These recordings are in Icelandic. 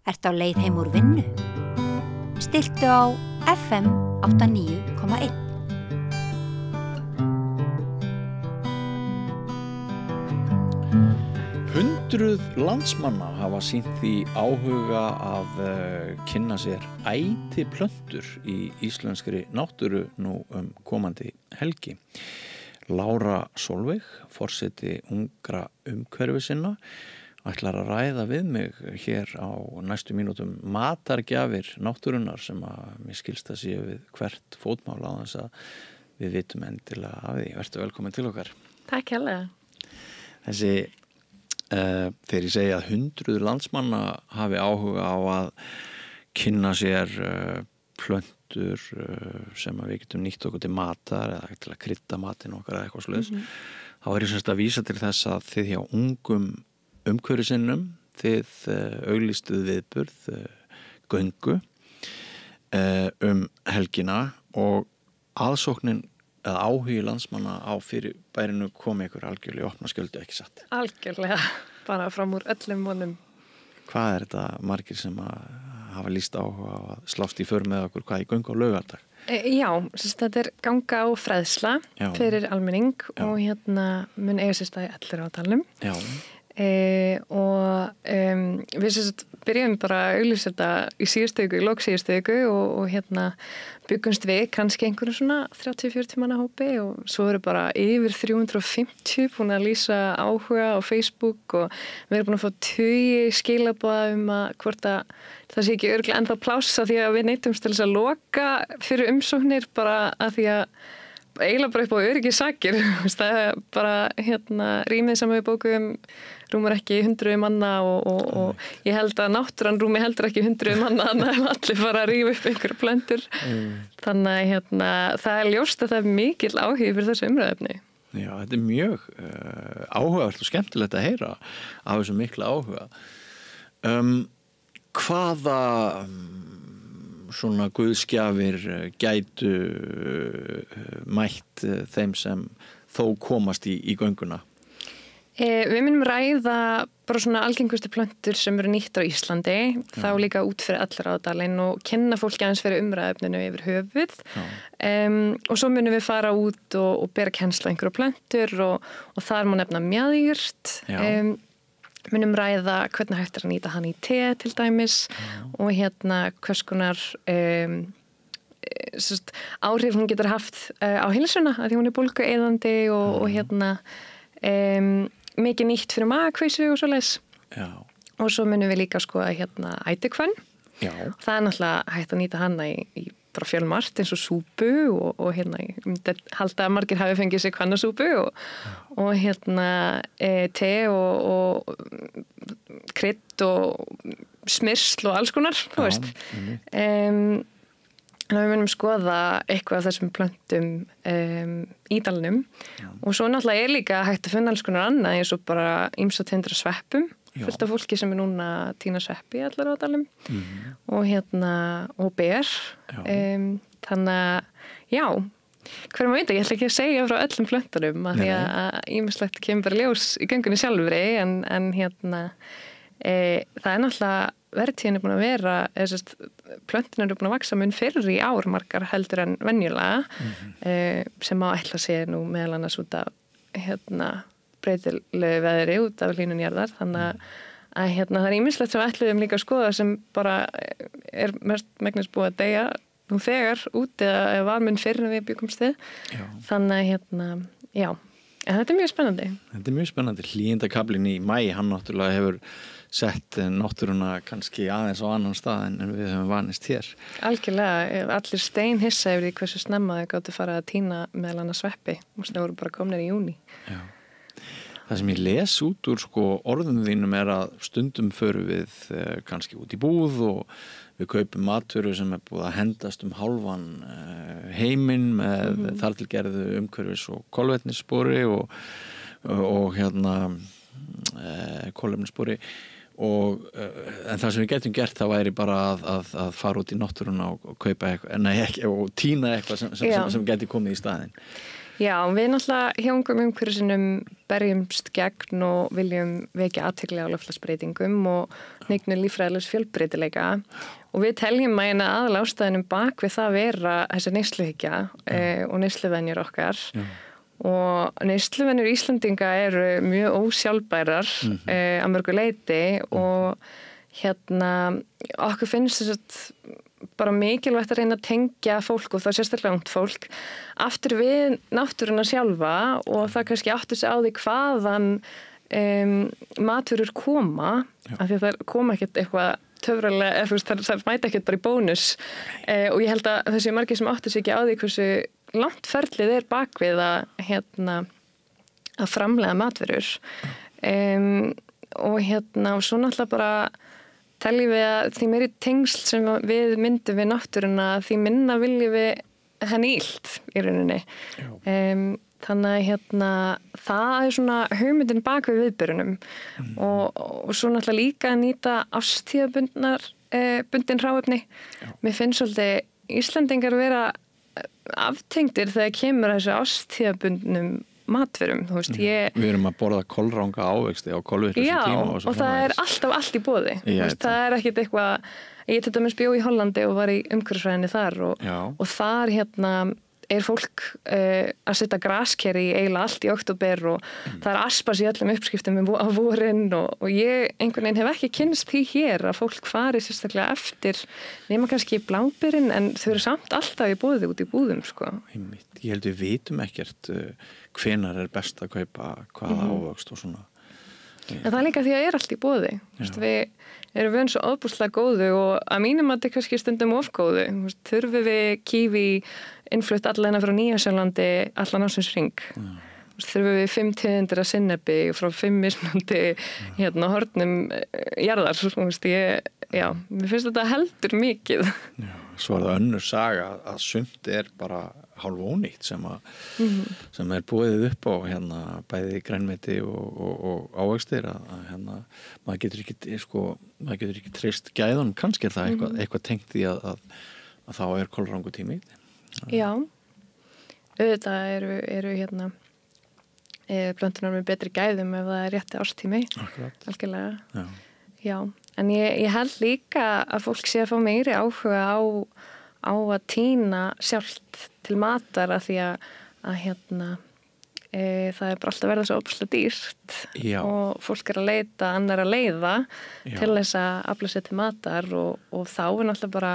Ertu á leið heim úr vinnu? Stilltu á FM 89,1. Hundruð landsmanna hafa sýnt því áhuga að kynna sér ætiplöntur í íslenskri náttúru nú komandi helgi. Lára Sólveig, forseti ungra umhverfisinna, ætlar að ræða við mig hér á næstu mínútum matargjafir náttúrunnar sem að mér skilst að sé við hvert fótmál á þess að við vitum endilega af því. Vertu velkomin til okkar. Takk hérlega. Þessi, þegar ég segja að hundruð landsmanna hafi áhuga á að kynna sér plöntur sem að við getum nýtt okkur til matar eða til að krydda matinn okkar eða eitthvað svoleiðis, þá ég semst að vísa til þess að þið hjá ungum umhverfisinnum, þið auglýstuð viðburð, göngu helgina og aðsóknin eða áhugi landsmanna á fyrirbærinu kom ykkur algjörlega opna skjöldu, ekki satt? Algjörlega, bara fram úr öllum vonum. Hvað þetta margir sem að hafa lýst áhuga á að slást í för með okkur, hvað í göngu á laugardag? Já, þetta ganga og fræðsla fyrir almenning og mun eiga sér stað í allir ádalum. Já. Og við byrjum bara að auglýsa þetta í síðustu viku, í lok síðustu viku og byggumst við kannski einhverjum svona 30-40 manna hópi og svo eru bara yfir 350 búin að lýsa áhuga á Facebook og við erum búin að fá 20 skilaboða að hvort að það sé ekki örugglega ennþá pláss af því að við neytumst til þess að loka fyrir umsóknir bara að því að eiginlega bara upp á öryggissakir. Það er bara rýmið sem við bókum rúmar ekki 100 manna og ég held að náttúran rúmi heldur ekki 100 manna þannig að allir fara að rífa upp einhverja plöntur. Þannig að það er ljóst að það er mikil áhugi fyrir þessu umræðefni. Já, þetta er mjög áhugavert og skemmtilegt að heyra af þessu mikla áhuga. Hvaða svona guðsgjafir gætu mætt þeim sem þó komast í gönguna? Við munum ræða bara svona algengustu plöntur sem eru nýttar á Íslandi, þá líka út fyrir allar ádalinn og kenna fólki aðeins fyrir umræðefninu yfir höfuð. Og svo munum við fara út og bera kennslu á einhverju plöntur og þar má nefna mjaðjurt. Munum ræða hvernig hægt að nýta hann í te til dæmis og hvers konar áhrif hún getur haft á heilsuna að því hún er bólgueyðandi og mikið nýtt fyrir magakveisu og svoleiðis. Og svo munum við líka skoða ætihvönn. Það er náttúrulega hægt að nýta hana í bara fjölmargt eins og súpu og ég myndi halda að margir hafi fengið sér hvannasúpu og te og krydd og smyrsl og alls konar, þú veist. En við munum skoða eitthvað af þessum plöntum í dalnum og svo náttúrulega líka hægt að finna alls konar annað eins og bara ýmsa tengdra sveppum. Fullt af fólki sem núna að tína sveppi í allar ádalum og ber. Þannig að, hver maður veit ekki, ég ætla ekki að segja frá öllum plöntunum að því að ýmislegt kemur bara ljós í göngunni sjálfri en það er náttúrulega vertíðin búin að vera, plöntunar eru búin að vaksa mun fyrr í ár margar heldur en venjulega sem má ætla sér nú meðal annars út af breytilegu veðri út af hlýnun jarðar þannig að það er ýmislegt sem við ætluðum líka að skoða sem bara er mest megnis búið að deyja nú þegar út eða var mun fyrr en við byggumst þið. Þannig að en þetta er mjög spennandi. Þetta er mjög spennandi. Hlýindakablinn í maí, hann náttúrulega hefur sett náttúruna kannski aðeins á annan stað en við höfum vanist hér. Algjörlega, allir steinhissa yfir því hversu snemma þau gátu fara að tína meðal annars sveppi og það voru bara komnir í júní. Það sem ég les út úr orðum þínum er að stundum förum við kannski út í búð og við kaupum matvöru sem er búið að hendast hálfan heiminn með þartilgerðu umhverfis og kolvetnisspori og kolefnisspori en það sem við getum gert það væri bara að fara út í náttúruna og kaupa eitthvað og tína eitthvað sem geti komið í staðinn. Já, við náttúrulega hjá ungum umhverfisinum berjumst gegn og viljum vekja athygli á loftslagsbreytingum og hnignun líffræðilegs fjölbreytileika og við teljum að eina aðal ástæðunum bak við það vera þessi neysluhyggja og neysluvenjur okkar og neysluvenjur Íslendinga eru mjög ósjálfbærar að mörgu leyti og okkur finnst þess að bara mikilvægt að reyna að tengja fólk og það sérstaklega ungt fólk aftur við náttúruna sjálfa og það kannski áttur sig á því hvaðan matvörur koma af því að það koma ekkert eitthvað töfralega, það mæta ekkert bara í bónus og ég held að þessi margir sem áttur sig ekki á því hversu langt ferlið bakvið að framlega matvörur og svo náttúrulega bara teljum við að því meiri tengsl sem við myndum við náttúruna því minna viljum við henni illt í rauninni. Þannig að það svona hugmyndin bak við viðburunum og svo náttúrulega líka að nýta ástíðabundin hráefni. Mér finnst svolítið Íslendingar vera aftengdir þegar kemur þessu ástíðabundnum matverum, þú veist, Við erum að borða kolranga ávexti á kolvettlausu tíma og það er alltaf allt í boði það er ekkit eitthvað ég til dæmis bjó í Hollandi og var í umhverfisfræðinni þar og þar er fólk að setja grasker í eiginlega allt í október og það er aspas í öllum uppskriftum á vorin og ég einhvern veginn hef ekki kynnst því hér að fólk fari sérstaklega eftir nema kannski bláberin en þau eru samt alltaf í boði út í búðum sko. Ég held við vitum ekkert hvenar er best að kaupa hvaða ávöxt og svona. En það er líka því að allt í boði. Við erum vön svo ofbúslega góðu og að mínum að þetta er kannski stundum ofgóðu. Þurfum við kíwi innflutt allan frá Nýja-Sjálandi allan ásins hring. Þurfum við 5 tegundir af sinnebi frá 5 mismunandi hornum jarðar. Mér finnst þetta heldur mikið. Svo er það önnur saga að sumt er bara hálf ónýtt sem er búið upp á bæði grænmeti og ávextir að maður getur ekki treyst gæðan, kannski er það eitthvað tengt því að þá er kolrangur tími. Já, auðvitað eru plöntunar með betri gæðum ef það er rétti árstími. Akkurat. Algjörlega. Já. En ég held líka að fólk sé að fá meiri áhuga á að tína sjálft til matar af því að það er bara alltaf verða svo óbúslega dýrt og fólk er að leita annara leiða til þess að afla sér til matar og þá er náttúrulega bara,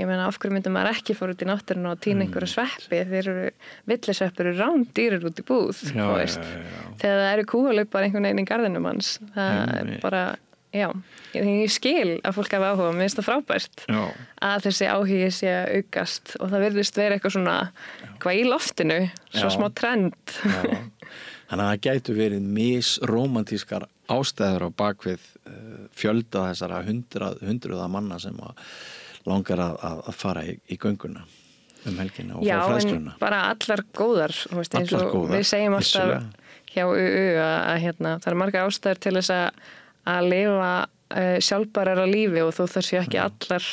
ég meina af hverju myndum maður ekki fór út í náttúruna og tína einhverju sveppi þeir eru, villisveppir eru rándýrir út í búð þegar það eru kúalaupar einhvern veginn í garðinum hans það er bara ég skil að fólk hafa áhuga, mér finnst það frábært að þessi áhugi sé að aukast og það virðist vera eitthvað svona hvað í loftinu, svo smá trend Þannig að það gætu verið misrómantískar ástæður á bakvið fjölda þessara hundruða manna sem langar að fara í gönguna helgina og fá fræðsluna. En bara allar góðar, eins og við segjum alltaf hjá UU að það eru margar ástæður til þess að lifa sjálfbærara lífi og þó það sé ekki allar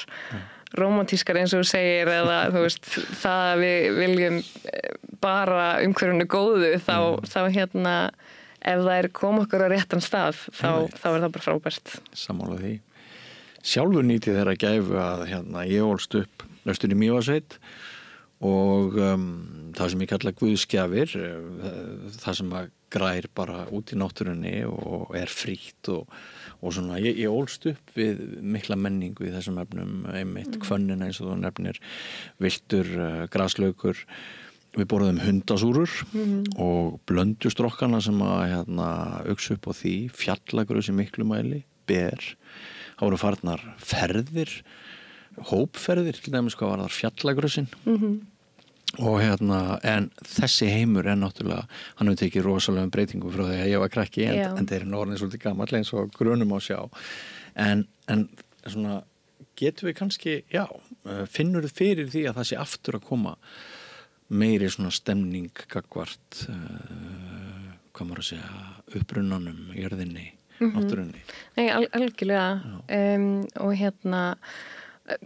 rómantískar eins og þú segir eða það að við viljum bara umhverfinu góðu þá ef það er koma okkur á réttan stað þá er það bara frábært. Sammála því. Sjálfur nýti þeirra gæfu að ég ólst upp austur í Mývatnssveit og það sem ég kalla guðsgjafir, það sem að grær bara út í náttúrunni og er frítt og svona, ég ólst upp við mikla menningu í þessum efnum, einmitt hvönnina eins og þú nefnir, viltur, graslaukur, við borðum hundasúrur og blöndustrokkana sem að auks upp á því, fjallagrös í miklu mæli, ber, það voru farnar ferðir, hópferðir, til dæmis hvað var þar fjallagrösin og en þessi heimur er náttúrulega, hann hefur tekið rosalegum breytingum frá því að ég var krakki en þeir eru orðin svolítið gamall eins og grunum á sjá en svona getum við kannski, finnur þið fyrir því að það sé aftur að koma meiri svona stemning gagvart hvað maður að segja upprunanum, jörðinni, náttúrunni. Nei, algjörlega og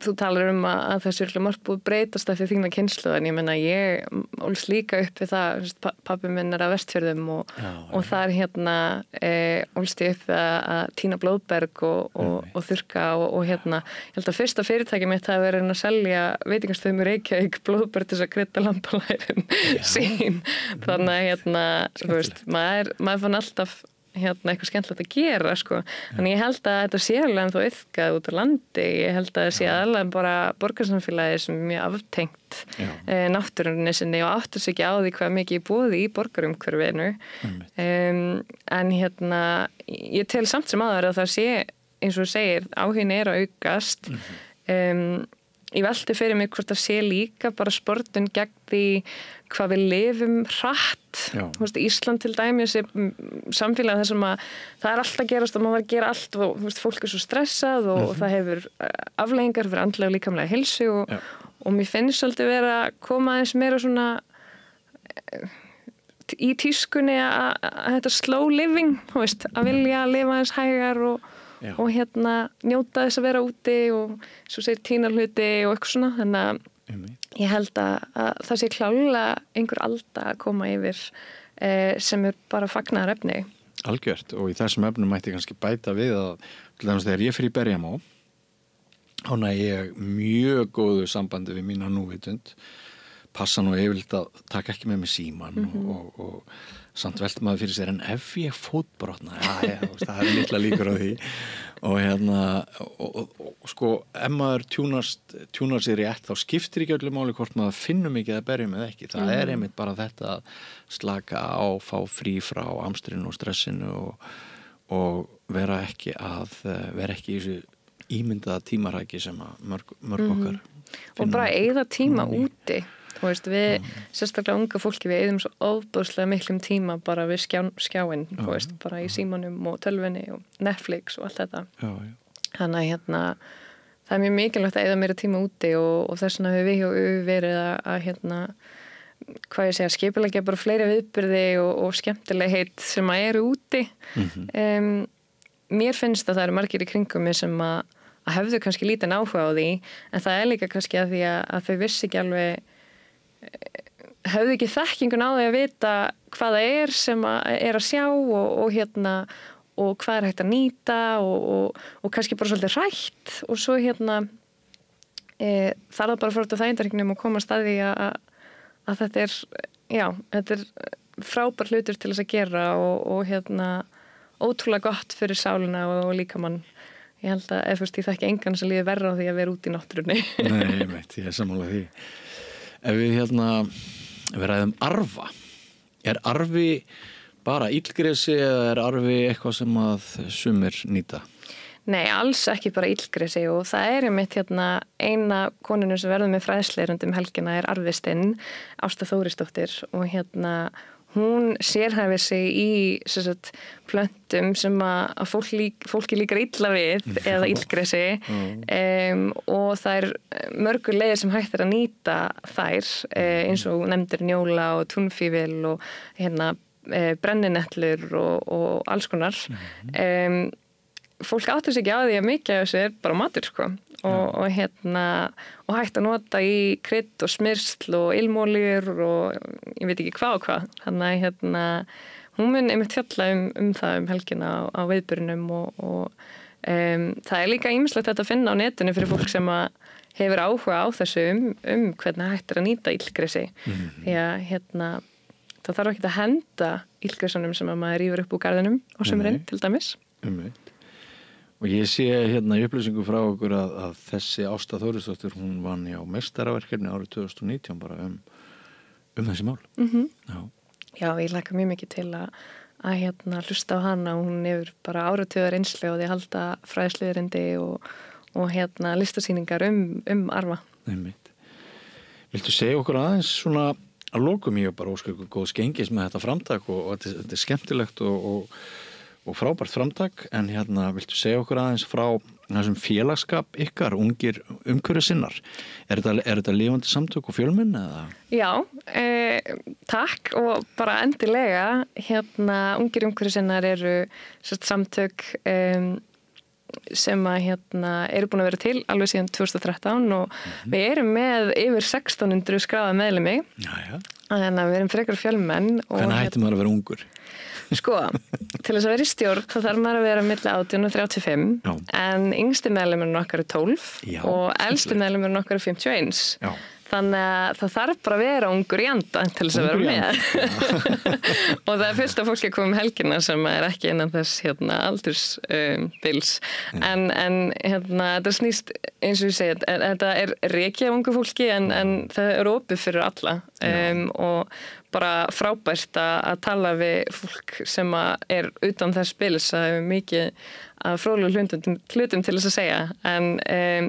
þú talar að þessu er margt búið breytast eftir þína kynslóð en ég menna ég ólst líka upp við það, pabbi minn að Vestfjörðum og þar ólst ég upp að tína blóðberg og þurrka og ég held að fyrsta fyrirtæki mitt hafi verið að selja veitingastöðum í Reykjavík blóðberg til að krydda lambalærin sín þannig þú veist, maður fann alltaf eitthvað skemmtilegt að gera sko. Þannig ég held að þetta sé alveg en þó yfkað út á landi, ég held að það sé alveg bara borgarsamfélagi sem er mjög aftengt náttúrunni sinni og áttur sig ekki á því hvað mikið búið í borgarumhverfinu en ég tel samt sem aðra að það sé eins og þú segir, áhugin er að aukast ég velti fyrir mig hvort það sé líka bara sportun gegn því hvað við lifum hratt Ísland til dæmis er samfélag þar sem að það er alltaf að gerast og maður var að gera allt og fólk er svo stressað og það hefur afleiðingar fyrir andlega og líkamlega heilsu og mér finnst svolítið vera að koma aðeins meira svona í tískunni að þetta slow living að vilja lifa aðeins hægar og njóta þess að vera úti og svo segir tína hluti og eitthvað svona þannig að ég held að það sé klálega einhver alda að koma yfir sem er bara fagnaðarefni. Algjört og í þessum efnum mætti kannski bæta við að þegar ég fyrir í Berjamó þá næ ég mjög góðu sambandi við mína núvitund passa nú yfirleitt að taka ekki með mig síman og samt velta maður fyrir sér en ef ég fótbrotna það er litla líkur á því og sko ef maður tjúnar sér rétt þá skiptir ekki öllu máli hvort maður finnum ekki að berjum eða ekki það er einmitt bara þetta að slaka á, fá frí frá amstrinu og stressinu og vera ekki í þessu ímyndaða tímaræki sem að mörg okkar og bara eyða tíma úti þú veist, við, sérstaklega unga fólki við eyðum svo óbúðslega miklum tíma bara við skjáin, þú veist, bara í símanum og tölvunni og Netflix og allt þetta þannig að það er mjög mikilvægt að eyða meira tíma úti og þess vegna hefur við verið að hvað ég segja, skipuleggja bara fleiri viðburði og skemmtilegheit sem að eru úti mér finnst að það eru margir í kringum mig sem að hefðu kannski lítinn áhuga á því en það er líka kannski að því að þau vissi ekki alveg hefðu ekki þekkingun á því að vita hvað það er sem er að sjá og hvað er hægt að nýta og kannski bara svolítið hrætt og svo þarf það bara að fara út á þægindarhringnum og koma að staði að þetta er frábær hlutur til þess að gera og ótrúlega gott fyrir sálina og líkamann ég held að ég þekki engan sem líður verra á því að vera út í náttúrunni Nei, ég er sammála því Ef við ræðum arfa er arfi bara illgresi eða er arfi eitthvað sem að sumir nýta? Nei, alls ekki bara illgresi og það er einmitt eina konunum sem verður með fræðsleirundum helgina er arfistinn Ásta Þórisdóttir og hún sérhæfir sig í plöntum sem að fólki líkar illa við eða illgresi og það er mörgur leiðir sem hægt er að nýta þær eins og nefndir njóla og túnfífil og brenninettlur og alls konar fólk áttur sig ekki á því að mikið af þessu er bara matur sko og hægt að nota í krydd og smyrsl og ilmóljur og ég veit ekki hvað og hvað þannig að hún mun einmitt fjalla það helgina á viðburðinum og það er líka ýmislegt þetta að finna á netinu fyrir fólk sem að hefur áhuga á þessu hvernig hægt er að nýta illgresi því að það þarf ekki að henda illgresunum sem að maður rífur upp úr garðinum á sumrin til dæmis Og ég sé í upplýsingu frá okkur að þessi Ásta Þórisdóttir, hún vann á meistaraverkefni árið 2019 bara þessi mál. Já, ég hlakka mjög mikið til að hlusta á hana og hún hefur bara áratugar reynslu og því halda fræðsluerindi og listasýningar arfa. Einmitt. Viltu segja okkur aðeins svona að lokum ég bara óska ykkur góð skengis með þetta framtak og þetta er skemmtilegt og frábært framtak en viltu segja okkur aðeins frá þessum félagskap ykkar, ungir umhverfisinnar er þetta lifandi samtök og fjölmenn eða? Já, takk og bara endilega ungir umhverfisinnar eru samtök sem að eru búin að vera til alveg síðan 2013 og við erum með yfir 1600 skráða meðlimi. Þannig að við erum frekar fjölmenn. Hvernig hættir maður að vera ungur? Sko, til þess að vera í stjórn þá þarf maður að vera milli 18 og 35 en yngsti meðlimurinn okkar 12 og elsti meðlimurinn okkar 51. Já. Þannig að það þarf bara að vera ungur í anda til þess að vera með. Og það fullt af fólki að koma helgina sem ekki innan þess aldursbils. En þetta snýst, eins og ég segi, þetta rekið af ungu fólki en það opið fyrir alla. Og bara frábært að tala við fólk sem utan þess bils að hefur mikið að fróðlegum hlutum til þess að segja. En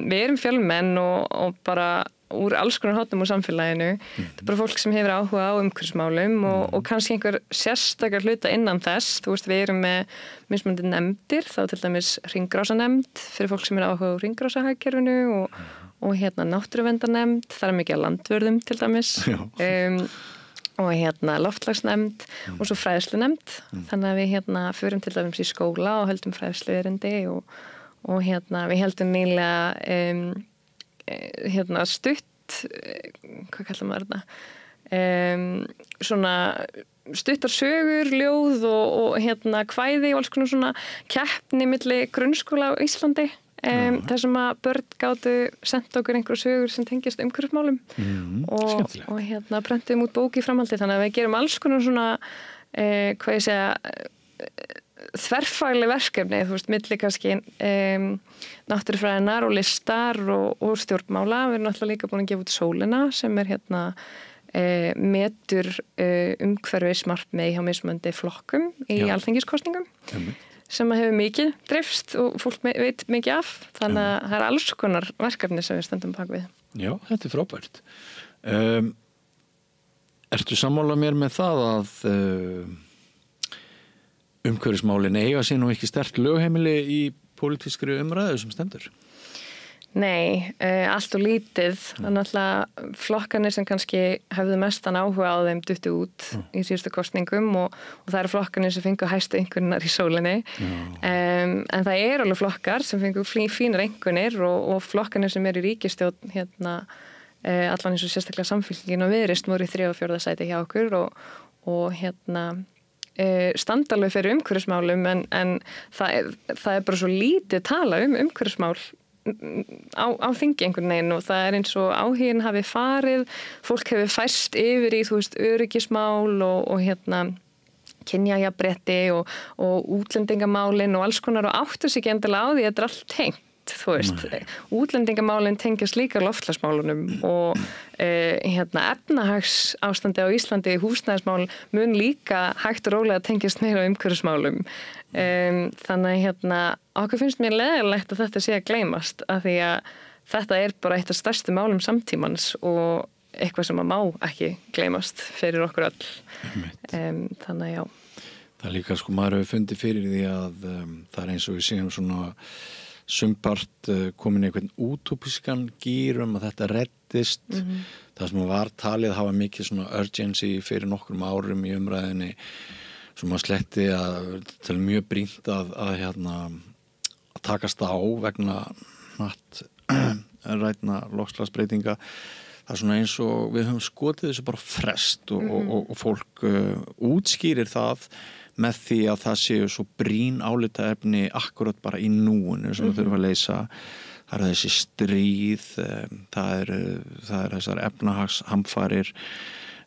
við erum fjölmenn og bara úr alls konar hóttum úr samfélaginu. Þetta er bara fólk sem hefur áhuga á umhverfismálum og kannski einhver sérstakar hluta innan þess. Þú veist, við erum með mismunandi nefndir, þá til dæmis hringrásanefnd fyrir fólk sem áhuga á hringrásahagkerfinu og náttúruverndarnefnd, það er mikið að landvörðum til dæmis. Og loftslagsnefnd og svo fræðslunefnd. Þannig að við förum til dæmis í skóla og höldum fræðsluerindi og við heldum nýlega stutt, hvað kallar maður þetta? Svona stuttar sögur, ljóð og kvæði og alls konar svona keppni milli grunnskóla á Íslandi. þar sem að börn gátu sent okkur einhverju sögur sem tengjast umhverfismálum og prentum út bók í framhaldi, þannig að við gerum alls konar svona hvað ég segja þverfagleg verkefni, þú veist, milli kannski náttúrufræðinar og listar og stjórnmála. Við erum náttúrulega líka búin að gefa út Sólina sem metur umhverfismarkmið hjá mismunandi flokkum í alþingiskosningum sem hefur mikið dreifst og fólk veit mikið af, þannig að það alls konar verkefni sem við stöndum bak við. Já, þetta frábært. Ertu sammála mér með það að umhverfismálin eiga sér nú ekki sterkt lögheimili í pólitískri umræðu sem stendur? Nei, allt og lítið. Þannig að flokkanir sem kannski hefðu mestan áhuga á þeim duttu út í síðustu kosningum og það eru flokkanir sem fengu hæstu einkunnar í Sólinni. En það eru alveg flokkar sem fengu fínar einkunnir og flokkanir sem eru í ríkisstjórn allan eins og sérstaklega Samfylkingin og Viðreisn voru í 3. og 4. sæti hjá okkur og standa alveg fyrir umhverfismálum en það er bara svo lítið tala umhverfismál á þingi einhvern veginn og það er eins og áhuginn hafi farið, fólk hefur færst yfir í, þú veist, öryggismál og kynjajafnrétti og útlendingamálin og alls konar og áttu sig ekki endilega á því að þetta er allt tengt. Þú veist, útlendingamálin tengjast líka loftslagsmálunum og efnahagsástandi á Íslandi, húsnæðismál mun líka hægt og rólega tengjast meira umhverfismálum. Þannig okkur finnst mér leiðilegt að þetta sé að gleymast af því að þetta er bara eitt af stærstu málum samtímans og eitthvað sem að má ekki gleymast fyrir okkur öll. Þannig já. Það er líka maður hefur fundið fyrir því að það er eins og við séum svona sumpart komin einhvern útópískan gýr að þetta reddist. Það sem var talið hafa mikið svona urgency fyrir nokkrum árum í umræðinni sem að sletti að til mjög brýnt að takast á vegna rætna loftslagsbreytinga. Það er svona eins og við höfum skotið þessu bara frest og fólk útskýrir það með því að það séu svo brýn álitaefni akkurat bara í núinu sem við þurfum að leysa. Það eru þessi stríð, það er þessar efnahagshamfarir,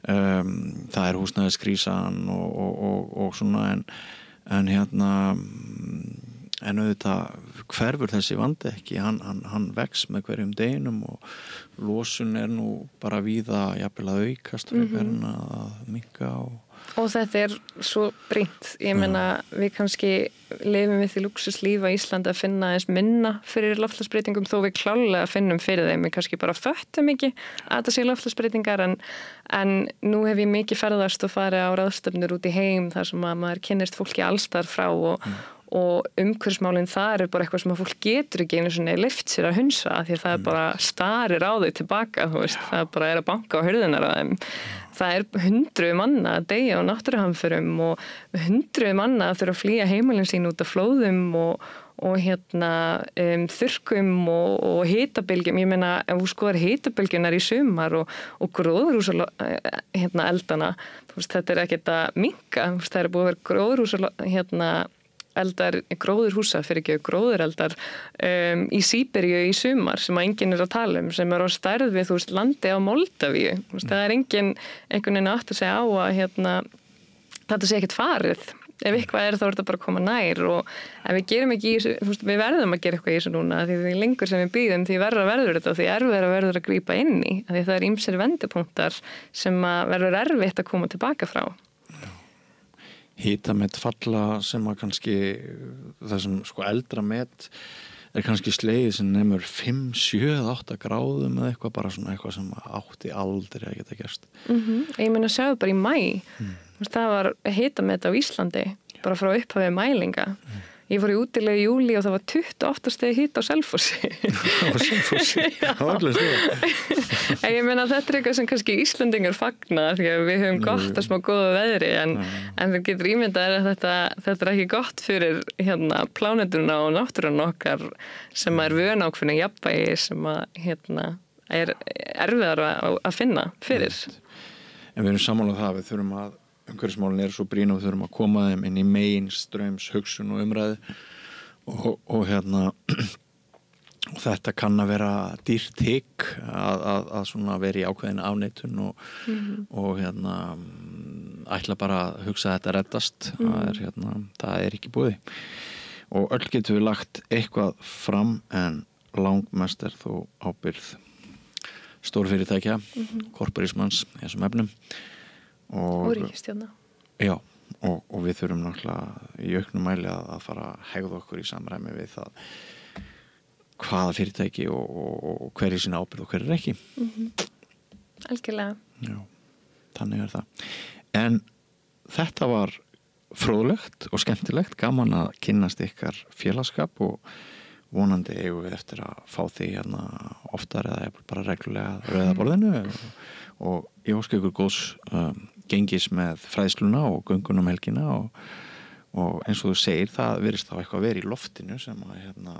það er húsnæðiskrísan og svona en auðvitað hverfur þessi vandi ekki, hann vex með hverjum deginum og losun er nú bara víða jafnvel að aukast frekar en að minnka Og þetta er svo brýnt. Ég meina, við kannski lifum við því lúxuslíf á Íslandi að finna eins minna fyrir loftslagsbreytingum þó við klálega finnum fyrir þeim. Við kannski bara föttum ekki að þetta sé loftslagsbreytingar en nú hef ég mikið ferðast og farið á ráðstefnur út í heim þar sem að maður kynnist fólki allstar frá og umhverfismálin það er bara eitthvað sem að fólk getur ekki einu svona lyft sér að hunsa því að það er bara starir á þau tilbaka, þú veist, það bara að banka á hurðinar á þeim. Það er 100 manna að deyja á náttúruhamförum og 100 manna að þurfa að flýja heimilin sín út af flóðum og þurrkum og hitabylgjum. Ég meina, ef þú skoðar hitabylgjunar í sumar og gróðurhúsa eldana, þú veist, þetta ekkert að minnka, þú veist, það búið að vera gróðurhúsa gróðureldar í Síberíu í sumar sem að enginn að tala sem á stærð við, þú veist, landi á Moldavíu. Þú veist, það enginn einhvern veginn átt að segja á að þetta sé ekkert farið. Ef eitthvað þá þetta bara að koma nær og ef við gerum ekki í þessu, þú veist, við verðum að gera eitthvað í þessu núna því lengur sem við býðum því verður þetta og því verður að grípa inn í því það er ýmsir vendipunktar sem að verður erfitt að koma tilbaka frá. Hitamet falla sem að kannski þessum eldra met kannski slegið sem nemur 5, 7, 8 gráðum eða eitthvað bara svona eitthvað sem átti aldrei að geta gerst. Ég meina sjáðu bara í maí. Það var hitamet á Íslandi bara frá upphafi mælinga. Ég fór í útilegu í júli og það var 28 stigi hita á Selfossi. Á Selfossi? Það var allir stigi. Ég meina þetta er eitthvað sem kannski Íslandingar fagna því að við höfum gott að smá góða veðri en það getur ímyndað að þetta er ekki gott fyrir plánetuna og náttúruna okkar sem er vönákfinna jafnvægi sem að er erfiðar að finna fyrir. En við erum sammála það að við þurfum að umhverfismálin svo brýn og við þurfum að koma þeim inn í mainstreams hugsun og umræðu og þetta kann að vera dýrt hik að svona vera í ákveðin afneitun og ætla bara að hugsa að þetta reddast það er ekki búið og öll getum við lagt eitthvað fram en langmest er þó ábyrgð stórfyrirtækja korporismans í þessum efnum og ríkisstjórna. Já, og við þurfum náttúrulega í auknum mæli að fara að hegða okkur í samræmi við það hvaða fyrirtæki og hver er sína ábyrgð og hver er ekki. Algjörlega. Já, þannig er það. En þetta var fróðlegt og skemmtilegt, gaman að kynnast ykkar félagskap og vonandi eigum við eftir að fá því oftar eða bara reglulega rauða borðinu og ég óska ykkur góðs gengis með fræðsluna og göngunum helgina og eins og þú segir það virðist þá eitthvað verið í loftinu sem að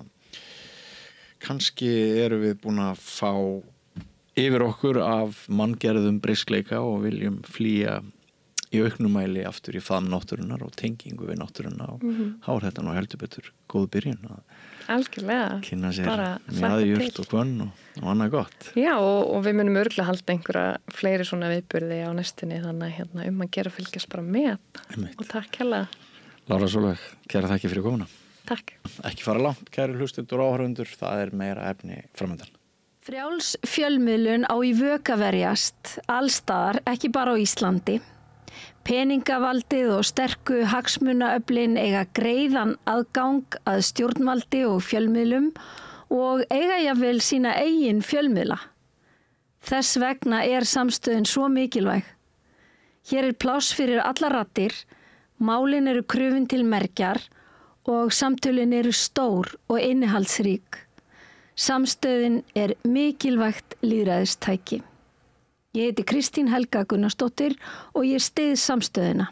kannski eru við búin að fá yfir okkur af manngerðum briskleika og viljum flýja í auknumæli aftur í faðm náttúrunnar og tengingu við náttúrunna og þá er þetta nú heldur betur góð byrjun að algjörlega kynna sér mjaðjurt og hvönn og annað gott. Já og við munum örgulega halda einhverja fleiri svona viðburði á næstunni þannig að að gera fylgjast bara með og takk hérlega. Lára Sólveig, kæra þakki fyrir komuna. Takk. Ekki fara langt, kæru hlustendur og áhorfendur, það er meira efni framöndan. Frjáls fjölmiðlun á í vök að verjast allstaðar, ekki bara á Íslandi. Peningavaldið og sterku hagsmunaöflin eiga greiðan aðgang að stjórnvaldi og fjölmiðlum og eiga jafnvel sína eigin fjölmiðla. Þess vegna er samstöðin svo mikilvæg. Hér er pláss fyrir alla raddir, málin eru krufin til mergjar og samtölin eru stór og innihaldsrík. Samstöðin er mikilvægt lýðræðistæki. Ég heiti Kristín Helga Gunnarsdóttir og ég styð samstöðina.